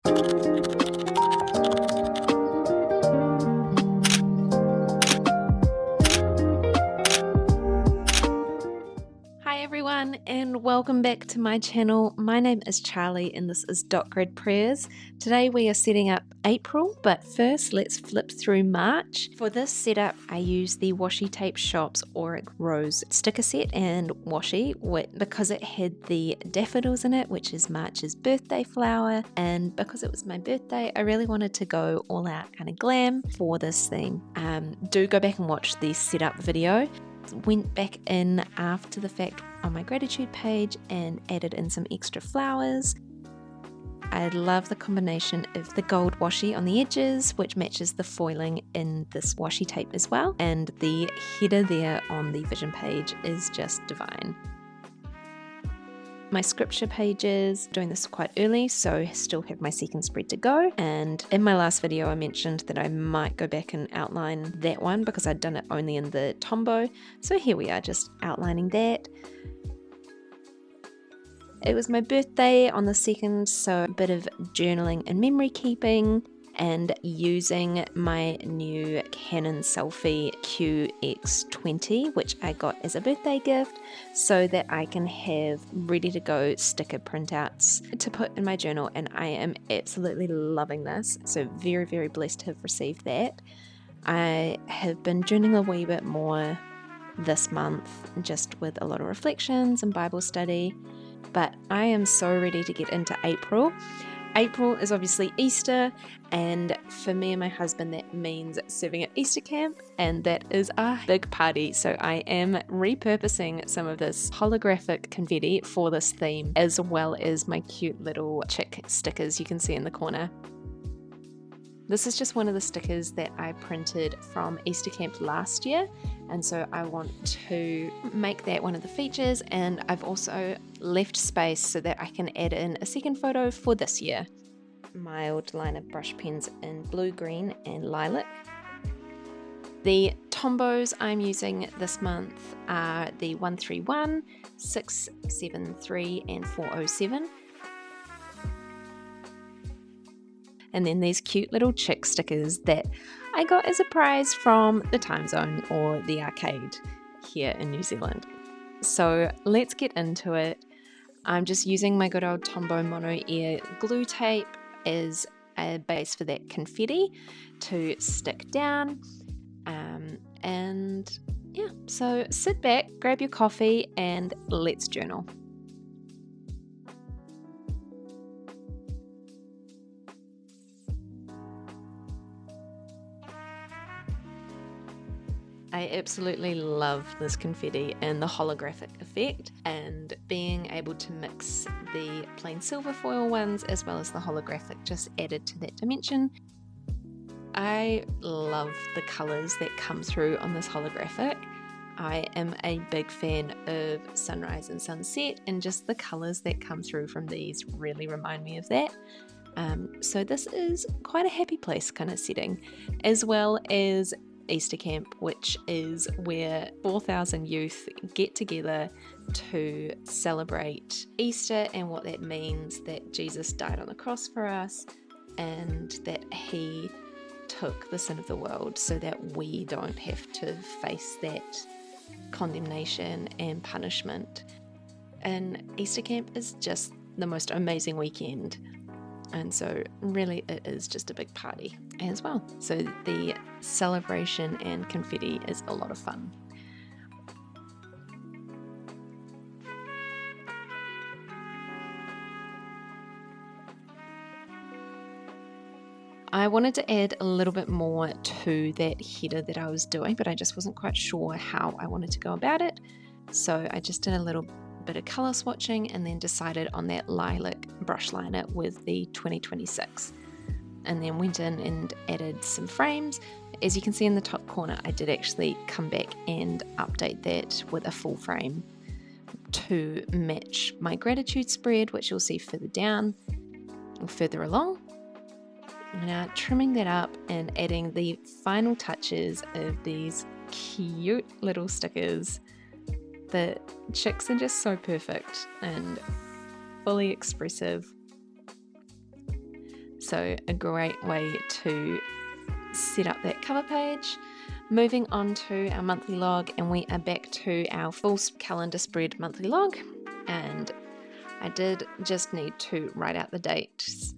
Hi everyone and welcome back to my channel. My name is Charlie and this is Dot Grid Prayers. Today we are setting up April, but first let's flip through March. For this setup I use the Washi Tape Shop's Auric Rose sticker set and washi because it had the daffodils in it, which is March's birthday flower, and because it was my birthday I really wanted to go all out kind of glam for this theme. Do go back and watch the setup video. Went back in after the fact on my gratitude page and added in some extra flowers. I love the combination of the gold washi on the edges, which matches the foiling in this washi tape as well, and the header there on the vision page is just divine. My scripture pages, doing this quite early, so I still have my second spread to go. And in my last video I mentioned that I might go back and outline that one because I'd done it only in the Tombow. So here we are, just outlining that. It was my birthday on the 2nd, so a bit of journaling and memory keeping, and using my new Canon Selfie QX20, which I got as a birthday gift, so that I can have ready to go sticker printouts to put in my journal, and I am absolutely loving this. So very, very blessed to have received that. I have been journaling a wee bit more this month, just with a lot of reflections and Bible study, but I am so ready to get into April. April is obviously Easter, and for me and my husband that means serving at Easter camp, and that is a big party. So I am repurposing some of this holographic confetti for this theme, as well as my cute little chick stickers you can see in the corner. This is just one of the stickers that I printed from Easter camp last year, and so I want to make that one of the features, and I've also left space so that I can add in a second photo for this year. Mildliner brush pens in blue, green and lilac. The Tombows I'm using this month are the 131, 673 and 407. And then these cute little chick stickers that I got as a prize from the Time Zone or the arcade here in New Zealand. So let's get into it. I'm just using my good old Tombow mono ear glue tape as a base for that confetti to stick down. And yeah, so sit back, grab your coffee and let's journal. I absolutely love this confetti and the holographic effect, and being able to mix the plain silver foil ones as well as the holographic just added to that dimension. I love the colours that come through on this holographic. I am a big fan of sunrise and sunset, and just the colours that come through from these really remind me of that. So this is quite a happy place kind of setting, as well as Easter camp, which is where 4,000 youth get together to celebrate Easter and what that means, that Jesus died on the cross for us and that he took the sin of the world so that we don't have to face that condemnation and punishment. And Easter camp is just the most amazing weekend. And so really it is just a big party as well. So the celebration and confetti is a lot of fun. I wanted to add a little bit more to that header that I was doing, but I just wasn't quite sure how I wanted to go about it. So I just did a little bit of color swatching and then decided on that lilac brush liner with the 2026, and then went in and added some frames. As you can see in the top corner, I did actually come back and update that with a full frame to match my gratitude spread, which you'll see further down or further along. Now trimming that up and adding the final touches of these cute little stickers. The chicks are just so perfect and fully expressive. So a great way to set up that cover page. Moving on to our monthly log, and we are back to our full calendar spread monthly log. And I did just need to write out the dates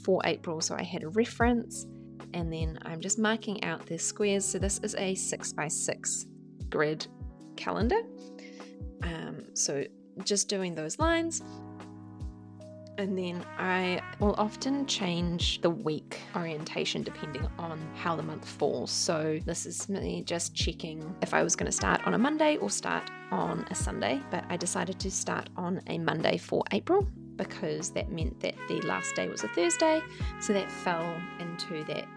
for April, so I had a reference, and then I'm just marking out the squares. So this is a 6x6 grid calendar. So just doing those lines. And then I will often change the week orientation depending on how the month falls. So this is me just checking if I was going to start on a Monday or start on a Sunday. But I decided to start on a Monday for April because that meant that the last day was a Thursday. So that fell into that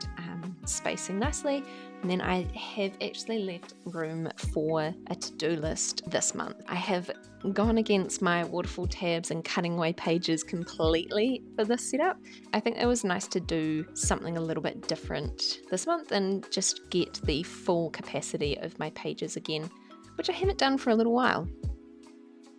spacing nicely. And then I have actually left room for a to-do list this month. I have gone against my waterfall tabs and cutting away pages completely for this setup. I think it was nice to do something a little bit different this month and just get the full capacity of my pages again, which I haven't done for a little while.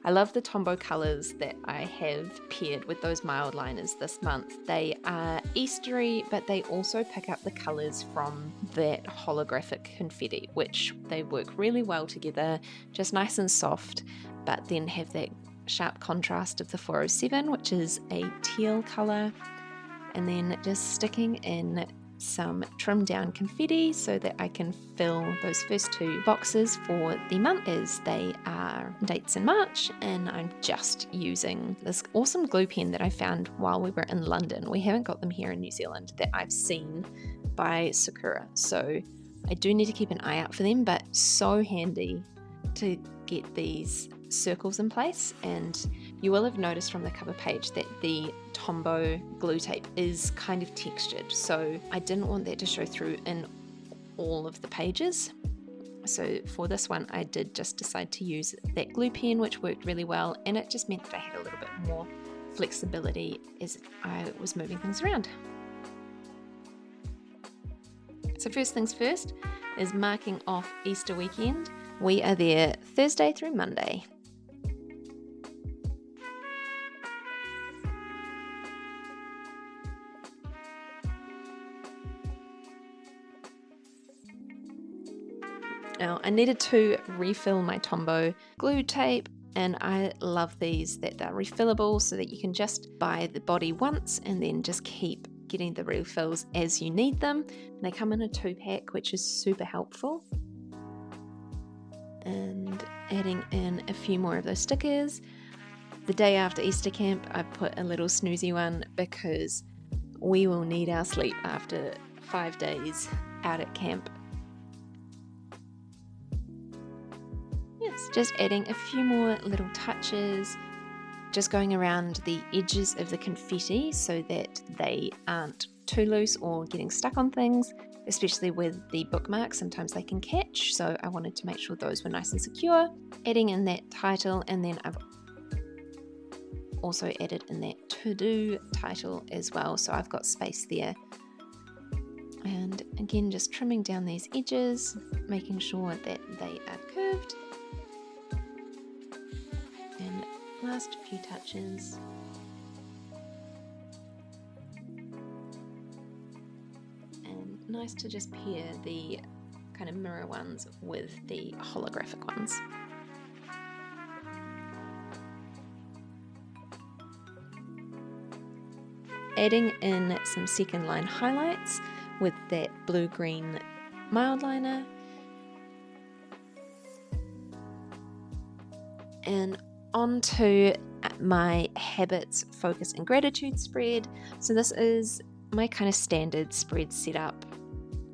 I love the Tombow colours that I have paired with those Mildliners this month. They are Eastery, but they also pick up the colours from that holographic confetti, which they work really well together, just nice and soft, but then have that sharp contrast of the 407, which is a teal colour, and then just sticking in some trimmed down confetti so that I can fill those first two boxes for the month, as they are dates in March, and I'm just using this awesome glue pen that I found while we were in London. We haven't got them here in New Zealand, that I've seen by Sakura, so I do need to keep an eye out for them, but so handy to get these circles in place. And you will have noticed from the cover page that the Tombow glue tape is kind of textured, so I didn't want that to show through in all of the pages. So for this one I did just decide to use that glue pen, which worked really well, and it just meant that I had a little bit more flexibility as I was moving things around. So first things first is marking off Easter weekend. We are there Thursday through Monday. Now I needed to refill my Tombow glue tape, and I love these that they're refillable so that you can just buy the body once and then just keep getting the refills as you need them. And they come in a 2-pack, which is super helpful. And adding in a few more of those stickers. The day after Easter camp I put a little snoozy one because we will need our sleep after 5 days out at camp. Yes, just adding a few more little touches, just going around the edges of the confetti so that they aren't too loose or getting stuck on things, especially with the bookmarks. Sometimes they can catch, so I wanted to make sure those were nice and secure. Adding in that title, and then I've also added in that to-do title as well, so I've got space there. And again, just trimming down these edges, making sure that they are curved. And last few touches. And nice to just pair the kind of mirror ones with the holographic ones. Adding in some second line highlights with that blue-green Mildliner. And onto my habits, focus and gratitude spread. So this is my kind of standard spread setup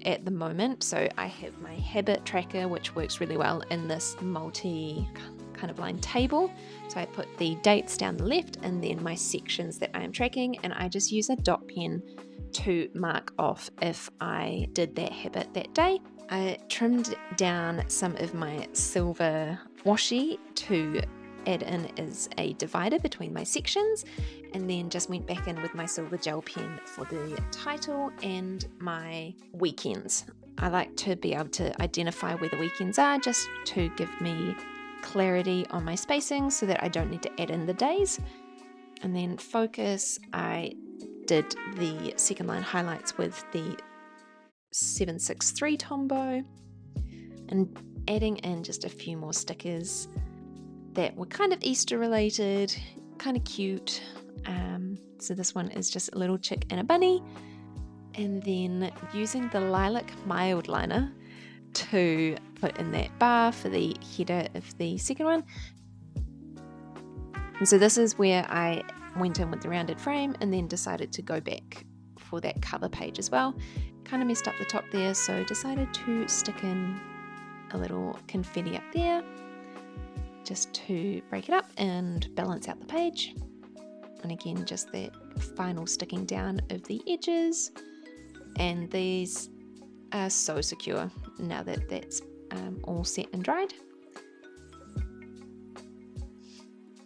at the moment. So I have my habit tracker, which works really well in this multi kind of line table. So I put the dates down the left and then my sections that I am tracking, and I just use a dot pen to mark off if I did that habit that day. I trimmed down some of my silver washi to add in as a divider between my sections, and then just went back in with my silver gel pen for the title and my weekends. I like to be able to identify where the weekends are, just to give me clarity on my spacing so that I don't need to add in the days. And then focus, I did the second line highlights with the 763 Tombow and adding in just a few more stickers that were kind of Easter related, kind of cute. So this one is just a little chick and a bunny, and then using the Lilac Mildliner to put in that bar for the header of the second one. And so this is where I went in with the rounded frame and then decided to go back for that cover page as well. Kind of messed up the top there, so decided to stick in a little confetti up there just to break it up and balance out the page. And again, just that final sticking down of the edges. And these are so secure now that that's all set and dried.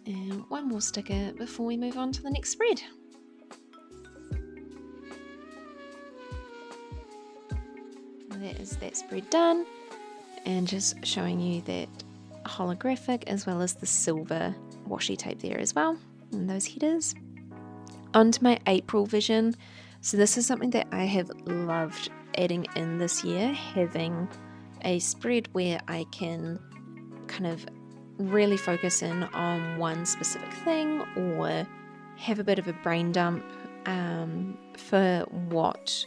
And one more sticker before we move on to the next spread. That is that spread done, and just showing you that holographic as well as the silver washi tape there as well, and those headers. Onto my April vision. So this is something that I have loved adding in this year, having a spread where I can kind of really focus in on one specific thing or have a bit of a brain dump for what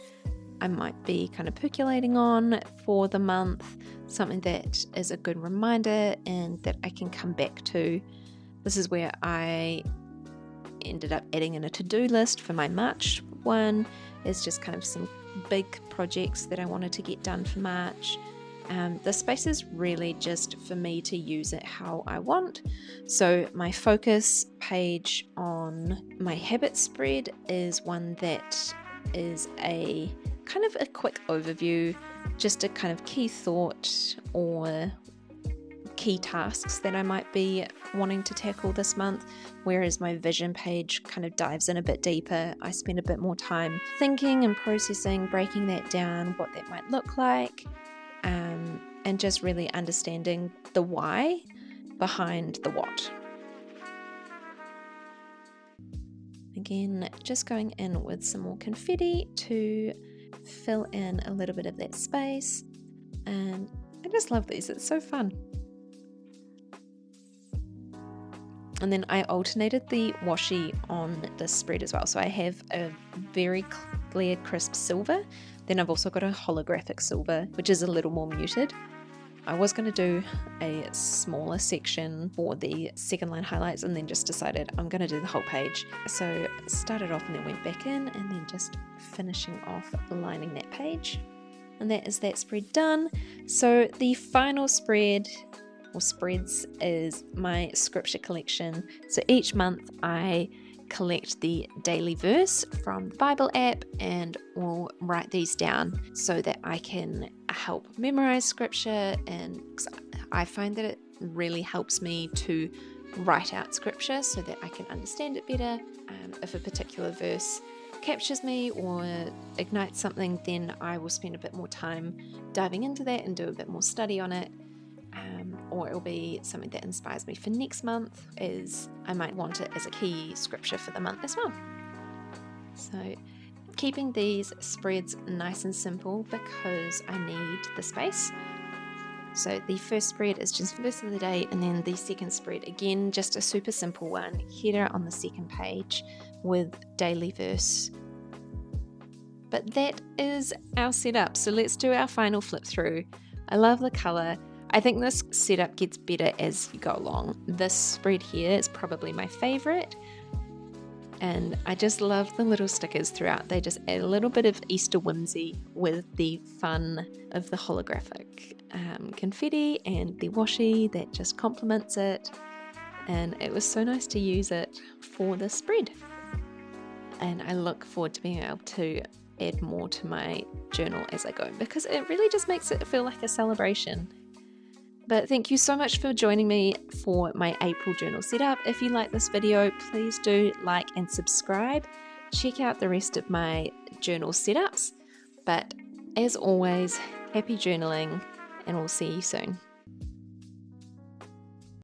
I might be kind of percolating on for the month, something that is a good reminder and that I can come back to. This is where I ended up adding in a to-do list for my March one. It's just kind of some big projects that I wanted to get done for March. The space is really just for me to use it how I want. So my focus page on my habit spread is one that is a kind of a quick overview, just a kind of key thought or key tasks that I might be wanting to tackle this month, whereas my vision page kind of dives in a bit deeper. I spend a bit more time thinking and processing, breaking that down, what that might look like, and just really understanding the why behind the what. Again, just going in with some more confetti to fill in a little bit of that space, and I just love these, it's so fun. And then I alternated the washi on this spread as well. So I have a very clear, crisp silver. Then I've also got a holographic silver, which is a little more muted. I was going to do a smaller section for the second line highlights and then just decided I'm going to do the whole page. So started off and then went back in and then just finishing off lining that page. And that is that spread done. So the final spread or spreads is my scripture collection. So each month I collect the daily verse from the Bible app and will write these down so that I can help memorize scripture, and I find that it really helps me to write out scripture so that I can understand it better. If a particular verse captures me or ignites something, then I will spend a bit more time diving into that and do a bit more study on it. Or it'll be something that inspires me for next month, as I might want it as a key scripture for the month as well. So keeping these spreads nice and simple because I need the space. So the first spread is just verse of the day, and then the second spread, again, just a super simple one, header on the second page with daily verse. But that is our setup. So let's do our final flip through. I love the color. I think this setup gets better as you go along. This spread here is probably my favorite, and I just love the little stickers throughout. They just add a little bit of Easter whimsy with the fun of the holographic confetti and the washi that just complements it, and it was so nice to use it for the spread. And I look forward to being able to add more to my journal as I go, because it really just makes it feel like a celebration. But thank you so much for joining me for my April journal setup. If you like this video, please do like and subscribe. Check out the rest of my journal setups. But as always, happy journaling, and we'll see you soon.